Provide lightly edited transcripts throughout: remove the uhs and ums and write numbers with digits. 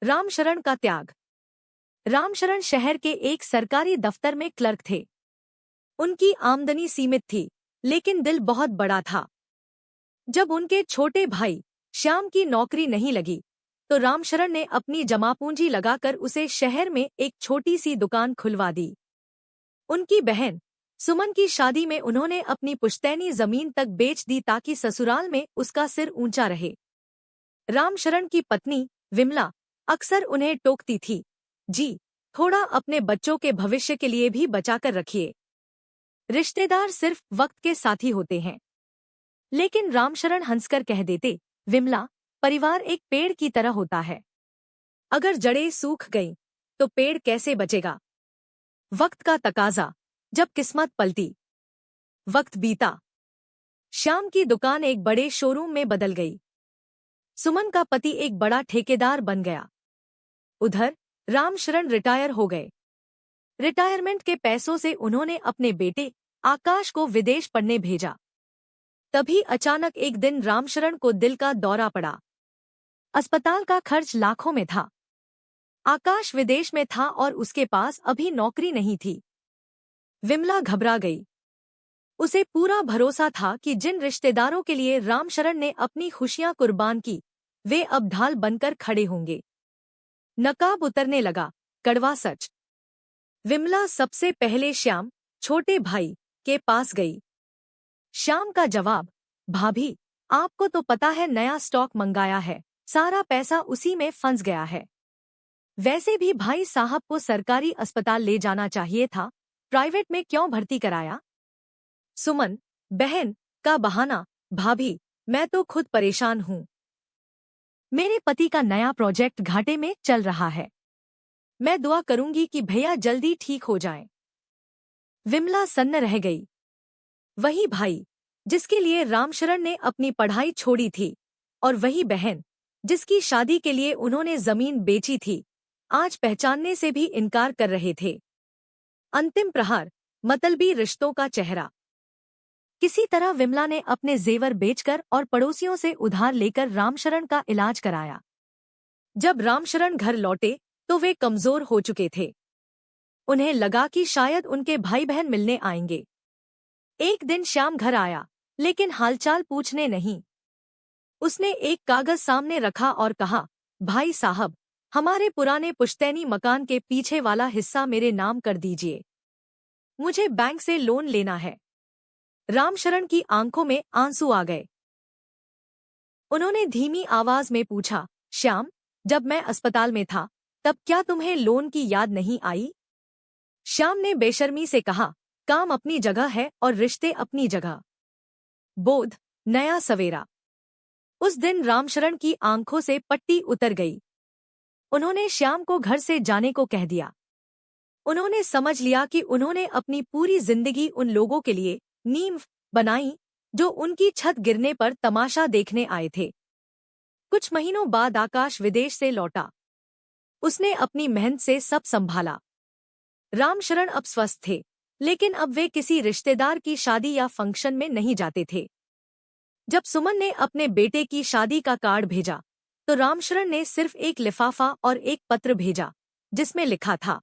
रामशरण का त्याग। रामशरण शहर के एक सरकारी दफ्तर में क्लर्क थे। उनकी आमदनी सीमित थी, लेकिन दिल बहुत बड़ा था। जब उनके छोटे भाई श्याम की नौकरी नहीं लगी, तो रामशरण ने अपनी जमापूंजी लगाकर उसे शहर में एक छोटी सी दुकान खुलवा दी। उनकी बहन सुमन की शादी में उन्होंने अपनी पुश्तैनी जमीन तक बेच दी ताकि ससुराल में उसका सिर ऊंचा रहे। रामशरण की पत्नी विमला अक्सर उन्हें टोकती थी, जी थोड़ा अपने बच्चों के भविष्य के लिए भी बचाकर रखिए। रिश्तेदार सिर्फ वक्त के साथी होते हैं। लेकिन रामशरण हंसकर कह देते, विमला, परिवार एक पेड़ की तरह होता है। अगर जड़ें सूख गईं, तो पेड़ कैसे बचेगा? वक्त का तकाजा, जब किस्मत पलटी। वक्त बीता। श्याम की दुकान एक बड़े शोरूम में बदल गई। सुमन का पति एक बड़ा ठेकेदार बन गया। उधर रामशरण रिटायर हो गए। रिटायरमेंट के पैसों से उन्होंने अपने बेटे आकाश को विदेश पढ़ने भेजा। तभी अचानक एक दिन रामशरण को दिल का दौरा पड़ा। अस्पताल का खर्च लाखों में था। आकाश विदेश में था और उसके पास अभी नौकरी नहीं थी। विमला घबरा गई। उसे पूरा भरोसा था कि जिन रिश्तेदारों के लिए रामशरण ने अपनी खुशियां कुर्बान की, वे अब ढाल बनकर खड़े होंगे। नकाब उतरने लगा, कड़वा सच। विमला सबसे पहले श्याम, छोटे भाई, के पास गई। श्याम का जवाब, भाभी, आपको तो पता है नया स्टॉक मंगाया है, सारा पैसा उसी में फंस गया है। वैसे भी भाई साहब को सरकारी अस्पताल ले जाना चाहिए था, प्राइवेट में क्यों भर्ती कराया? सुमन, बहन, का बहाना, भाभी, मैं तो खुद परेशान हूँ। मेरे पति का नया प्रोजेक्ट घाटे में चल रहा है। मैं दुआ करूंगी कि भैया जल्दी ठीक हो जाएं। विमला सन्न रह गई। वही भाई, जिसके लिए रामशरण ने अपनी पढ़ाई छोड़ी थी, और वही बहन, जिसकी शादी के लिए उन्होंने जमीन बेची थी, आज पहचानने से भी इनकार कर रहे थे। अंतिम प्रहार, मतलबी रिश्तों का चेहरा। किसी तरह विमला ने अपने जेवर बेचकर और पड़ोसियों से उधार लेकर रामशरण का इलाज कराया। जब रामशरण घर लौटे तो वे कमजोर हो चुके थे। उन्हें लगा कि शायद उनके भाई बहन मिलने आएंगे। एक दिन श्याम घर आया, लेकिन हालचाल पूछने नहीं। उसने एक कागज सामने रखा और कहा, भाई साहब, हमारे पुराने पुश्तैनी मकान के पीछे वाला हिस्सा मेरे नाम कर दीजिए। मुझे बैंक से लोन लेना है। रामशरण की आंखों में आंसू आ गए। उन्होंने धीमी आवाज में पूछा, श्याम, जब मैं अस्पताल में था, तब क्या तुम्हें लोन की याद नहीं आई? श्याम ने बेशर्मी से कहा, काम अपनी जगह है और रिश्ते अपनी जगह। बोध, नया सवेरा। उस दिन रामशरण की आंखों से पट्टी उतर गई। उन्होंने श्याम को घर से जाने को कह दिया। उन्होंने समझ लिया कि उन्होंने अपनी पूरी जिंदगी उन लोगों के लिए नींव बनाई जो उनकी छत गिरने पर तमाशा देखने आए थे। कुछ महीनों बाद आकाश विदेश से लौटा। उसने अपनी मेहनत से सब संभाला। रामशरण अब स्वस्थ थे, लेकिन अब वे किसी रिश्तेदार की शादी या फंक्शन में नहीं जाते थे। जब सुमन ने अपने बेटे की शादी का कार्ड भेजा, तो रामशरण ने सिर्फ एक लिफाफा और एक पत्र भेजा, जिसमें लिखा था,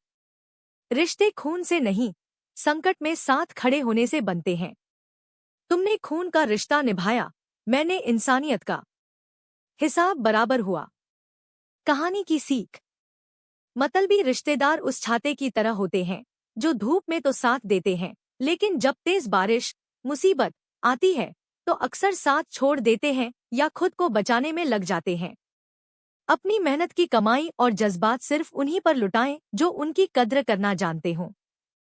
रिश्ते खून से नहीं, संकट में साथ खड़े होने से बनते हैं। तुमने खून का रिश्ता निभाया, मैंने इंसानियत का। हिसाब बराबर हुआ। कहानी की सीख, मतलबी रिश्तेदार उस छाते की तरह होते हैं जो धूप में तो साथ देते हैं, लेकिन जब तेज बारिश, मुसीबत आती है तो अक्सर साथ छोड़ देते हैं या खुद को बचाने में लग जाते हैं। अपनी मेहनत की कमाई और जज्बात सिर्फ उन्हीं पर लुटाएं जो उनकी कद्र करना जानते हों।